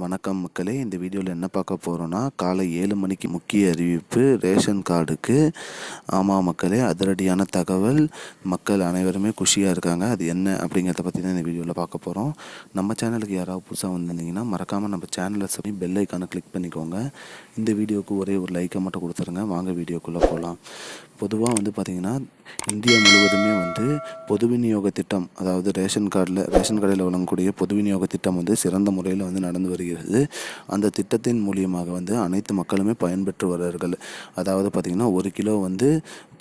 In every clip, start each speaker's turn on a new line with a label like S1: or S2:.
S1: வணக்கம் மக்களே. இந்த வீடியோவில் என்ன பார்க்க போகிறோன்னா, காலை 7 மணிக்கு முக்கிய அறிவிப்பு ரேஷன் கார்டுக்கு. ஆமாம் மக்களே, அதிரடியான தகவல். மக்கள் அனைவருமே குஷியாக இருக்காங்க. அது என்ன அப்படிங்கிறத பற்றி தான் இந்த வீடியோவில் பார்க்க போகிறோம். நம்ம சேனலுக்கு யாராவது புதுசாக வந்திருந்தீங்கன்னா மறக்காமல் நம்ம சேனலை சொல்லி பெல் ஐக்கானை கிளிக் பண்ணிக்கோங்க. இந்த வீடியோவுக்கு ஒரே ஒரு லைக்கை மட்டும் கொடுத்துருங்க. வாங்க வீடியோக்குள்ளே போகலாம். பொதுவாக பார்த்திங்கன்னா இந்தியா முழுவதுமே பொது விநியோக திட்டம், அதாவது ரேஷன் கடையில் வழங்கக்கூடிய பொது விநியோக திட்டம் சிறந்த முறையில் நடந்து வருகிறது. அந்த திட்டத்தின் மூலியமாக அனைத்து மக்களுமே பயன்பெற்று வருவார்கள். அதாவது பார்த்திங்கன்னா 1 கிலோ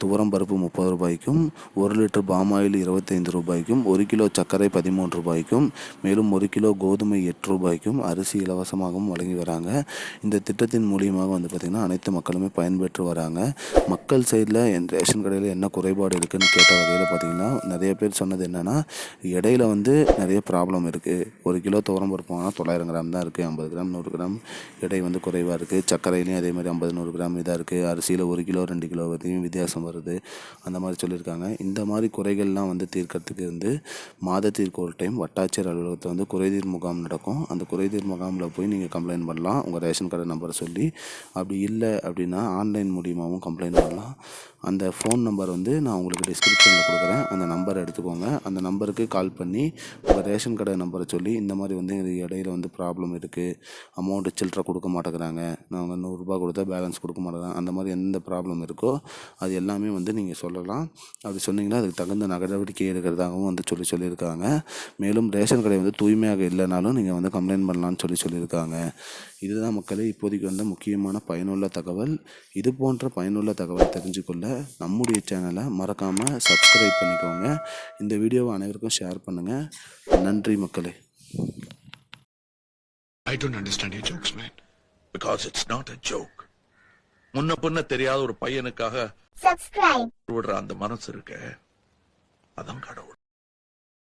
S1: துவரம் பருப்பு 30 ரூபாய்க்கும், 1 லிட்டர் பாமாயில் 25 ரூபாய்க்கும், 1 கிலோ சர்க்கரை 13 ரூபாய்க்கும், மேலும் 1 கிலோ கோதுமை 8 ரூபாய்க்கும் அரிசி இலவசமாகவும் வழங்கி வராங்க. இந்த திட்டத்தின் மூலியமாக பார்த்திங்கன்னா அனைத்து மக்களுமே பயன்பெற்று வராங்க. மக்கள் சைடில் ரேஷன் கடையில் என்ன குறைபாடு இருக்குதுன்னு கேட்ட வகையில் பார்த்திங்கன்னா நிறைய பேர் சொன்னது என்னென்னா, இடையில நிறைய ப்ராப்ளம் இருக்குது. 1 கிலோ துவரம் பருப்பு வாங்கினா 900 கிராம் தான் இருக்குது, 50 கிராம் 100 கிராம் எடை குறைவாக இருக்குது. சர்க்கரையிலையும் அதே மாதிரி 50-100 கிராம் இதாக இருக்குது. அரிசியில் 1 கிலோ 2 கிலோ வரைக்கும் வித்தியாசம் வருது, அந்த மாதிரி சொல்லியிருக்காங்க. இந்த மாதிரி குறைகள்லாம் தீர்க்கறதுக்கு மாதத்திற்கு ஒரு டைம் வட்டாட்சியர் அலுவலகத்தில் குறைதீர் முகாம் நடக்கும். அந்த குறைதீர் முகாமில் போய் நீங்கள் கம்ப்ளைண்ட் பண்ணலாம், உங்கள் ரேஷன் கார்டு நம்பரை சொல்லி. அப்படி இல்லை அப்படின்னா ஆன்லைன் மூலியமாகவும் கம்ப்ளைண்ட் பண்ணலாம். அந்த ஃபோன் நம்பர் நான் உங்களுக்கு டிஸ்கிரிப்ஷனில் கொடுக்குறேன். அந்த நம்பரை எடுத்துக்கோங்க. அந்த நம்பருக்கு கால் பண்ணி உங்கள் ரேஷன் கடை நம்பரை சொல்லி, இந்த மாதிரி இடையில ப்ராப்ளம் இருக்குது, அமௌண்ட்டு சில்லறை கொடுக்க மாட்டேங்கிறாங்க, நாங்கள் 100 ரூபா கொடுத்தா பேலன்ஸ் கொடுக்க மாட்டேங்கிறாங்க, அந்த மாதிரி எந்த ப்ராப்ளம் இருக்கோ அது எல்லாமே நீங்கள் சொல்லலாம். அப்படி சொன்னீங்கன்னா அதுக்கு தகுந்த நடவடிக்கை எடுக்கிறதாகவும் சொல்லியிருக்காங்க. மேலும் ரேஷன் கடை தூய்மையாக இல்லைனாலும் நீங்கள் கம்ப்ளைண்ட் பண்ணலான்னு சொல்லியிருக்காங்க. இதுதான் மக்களே இப்போதைக்கு முக்கியமான பயனுள்ள தகவல். இது போன்ற பயனுள்ள தகவலை தெரிஞ்சுக்கொள்ள நம்முடைய சேனலை மறக்காமல் சப்ஸ்கிரைப் பண்ணிக்கோங்க. இந்த வீடியோவை அனைவருக்கும் ஷேர் பண்ணுங்கள். நன்றி மக்களே.
S2: I don't understand your jokes, man. Because it's not a joke. முன்ன பின்ன தெரியாத ஒரு பையனுக்காக விடுற அந்த மனசு இருக்க, அதான் கடவுள்.